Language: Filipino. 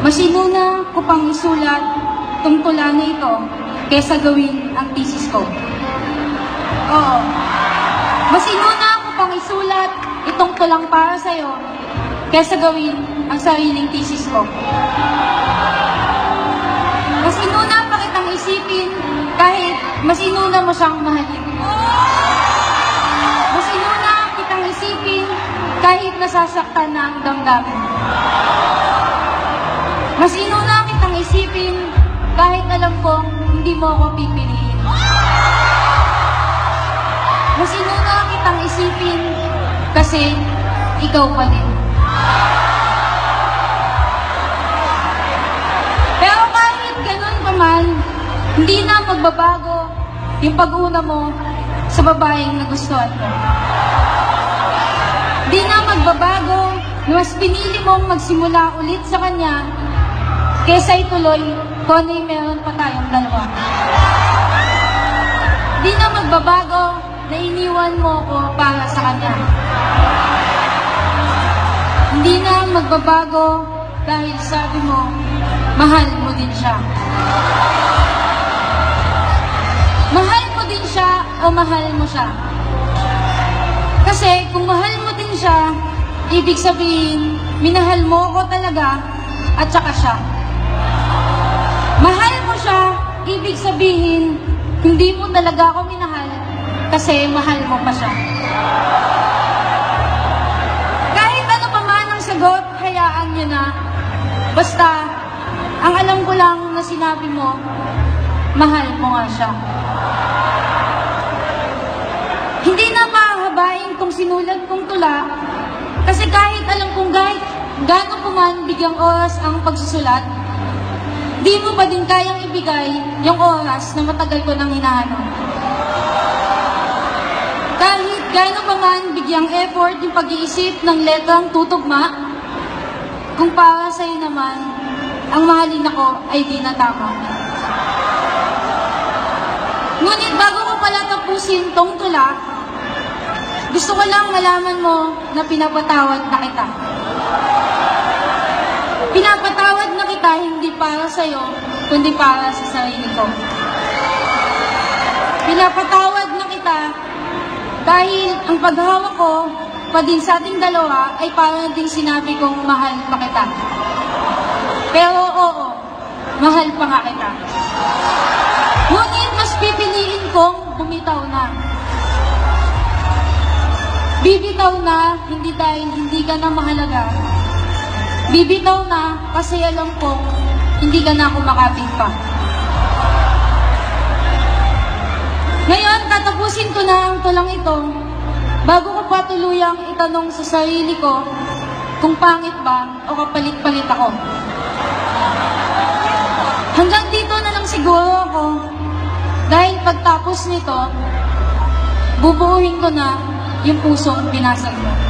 Masinuna ko pang isulat tong tula na ito kesa gawin ang thesis ko. Oo. Masinuna ko pang isulat itong tulang para sa'yo kesa gawin ang sariling thesis ko. Masinuna pa kitang isipin kahit masinuna mo siyang mahalin. Masinuna kitang isipin kahit nasasaktan na ang damdamin. Masinuna kitang isipin kahit alam kong hindi mo ako pipiliin. Masinuna kitang isipin kasi ikaw pa din. Pero kahit ganun pa man, hindi na magbabago yung pag-una mo sa babaeng nagustuhan mo. Hindi na magbabago na mas pinili mong magsimula ulit sa kanya kesa ituloy kung ano yung meron pa tayong dalawa. Hindi na magbabago na iniwan mo ko para sa kanya. Hindi na magbabago dahil sabi mo, mahal mo din siya. Mahal mo din siya o mahal mo siya? Kasi kung mahal mo din siya, ibig sabihin, minahal mo ko talaga at saka siya. Mahal mo siya, ibig sabihin, hindi mo talaga ako minahal kasi mahal mo pa siya. Kahit ano pa man ang sagot, hayaan nyo na. Basta, ang alam ko lang na sinabi mo, mahal mo nga siya. Hindi na mahahabain kung sinulat kong tula kasi kahit alam kong gaano po man bigyang oras ang pagsusulat, di mo pa din kayang ibigay yung oras na matagal ko nang hinahanap. Kahit gaano pa man bigyang effort yung pag-iisip ng letrang tutugma, kung para sa'yo naman, ang mahalin ako ay di na tama. Ngunit bago ko pala tapusin tong tula, gusto ko lang malaman mo na pinapatawad na kita. Pinapatawad na kita hindi para sa'yo, kundi para sa sarili ko. Pinapatawad na kita dahil ang paghawak ko pa din sa ating dalawa ay parang din sinabi kong mahal pa kita. Pero oo, mahal pa nga kita. Ngunit mas pipiliin kong bumitaw na. Bibitaw na, hindi dahil hindi ka na mahalaga. Bibitaw na kasi alam kong hindi ka na ako makapit pa. Ngayon, tatapusin ko na ang tulang ito bago ko pa tuluyang itanong sa sarili ko kung pangit ba o kapalit-palit ako. Hanggang dito na lang siguro ako dahil pagtapos nito, bubuuhin ko na yung pusong binasag mo.